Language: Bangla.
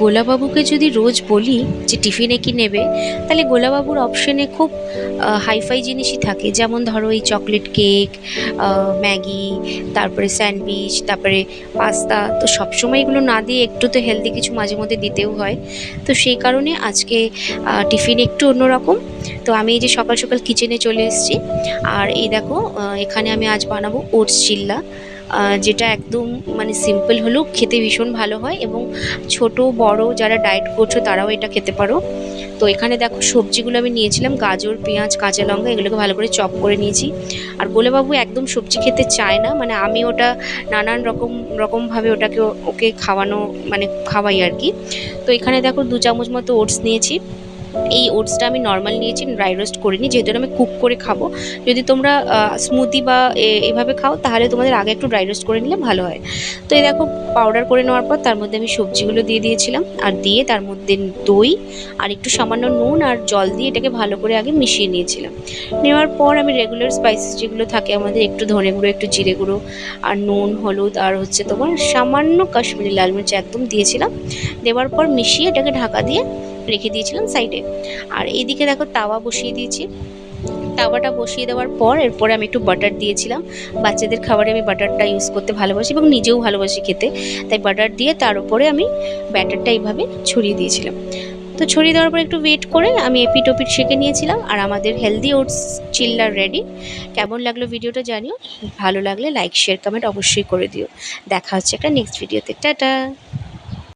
গোলাবাবুকে যদি রোজ বলি যে টিফিনে কি নেবে, তাহলে গোলাবাবুর অপশনে খুব হাইফাই জিনিসই থাকে। যেমন ধরো এই চকলেট কেক, ম্যাগি, তারপরে স্যান্ডউইচ, তারপরে পাস্তা। তো সবসময় এগুলো না দিয়ে একটু তো হেলদি কিছু মাঝে মধ্যে দিতেও হয়। তো সেই কারণে আজকে টিফিন একটু অন্যরকম। তো আমি এই যে সকাল সকাল কিচেনে চলে এসেছি। আর এই দেখো, এখানে আমি আজ বানাবো ওটস চিল্লা, যেটা একদম মানে সিম্পল হলেও খেতে ভীষণ ভালো হয়, এবং ছোট বড় যারা ডায়েট করছো তারাও এটা খেতে পারো। তো এখানে দেখো সবজিগুলো আমি নিয়েছিলাম, গাজর, পেঁয়াজ, কাঁচা লঙ্কা, এগুলোকে ভালো করে চপ করে নিয়েছি। আর গোলাবাবু একদম সবজি খেতে চায় না, মানে আমি ওটা নানান রকমভাবে ওটাকে ওকে খাওয়ানো, মানে খাওয়াই আর কি। তো এখানে দেখো 2 চামচ মতো ওটস নিয়েছি। এই ওটসটা আমি নর্মাল নিয়েছি, ড্রাই রোস্ট করিনি, যেহেতু এটা আমি কুক করে খাবো। যদি তোমরা স্মুদি বা এভাবে খাও, তাহলে তোমাদের আগে একটু ড্রাই রোস্ট করে নিলে ভালো হয়। তো এই দেখো, পাউডার করে নেওয়ার পর তার মধ্যে আমি সবজিগুলো দিয়ে দিয়েছিলাম, আর দিয়ে তার মধ্যে দই আর একটু সামান্য নুন আর জল দিয়ে এটাকে ভালো করে আগে মিশিয়ে নিয়েছিলাম। নেওয়ার পর আমি রেগুলার স্পাইসেস যেগুলো থাকে আমাদের, একটু ধনে গুঁড়ো, একটু জিরে গুঁড়ো, আর নুন, হলুদ, আর হচ্ছে তোমার সামান্য কাশ্মীরি লাল মির্চ একদম দিয়েছিলাম। দেওয়ার পর মিশিয়ে এটাকে ঢাকা দিয়ে রেখে দিয়েছিলাম সাইডে। আর এইদিকে দেখো তাওয়া বসিয়ে দিয়েছি। তাওয়াটা বসিয়ে দেওয়ার পর এরপরে আমি একটু বাটার দিয়েছিলাম। বাচ্চাদের খাবারে আমি বাটারটা ইউজ করতে ভালোবাসি এবং নিজেও ভালোবাসি খেতে। তাই বাটার দিয়ে তার উপরে আমি ব্যাটারটা এইভাবে ছড়িয়ে দিয়েছিলাম। তো ছড়িয়ে দেওয়ার পর একটু ওয়েট করে আমি এপিট ওপিট সেঁকে নিয়েছিলাম, আর আমাদের হেলদি ওটস চিল্লার রেডি। কেমন লাগলো ভিডিওটা জানিও। ভালো লাগলে লাইক, শেয়ার, কমেন্ট অবশ্যই করে দিও। দেখা হচ্ছে একটা নেক্সট ভিডিওতে। টাটা।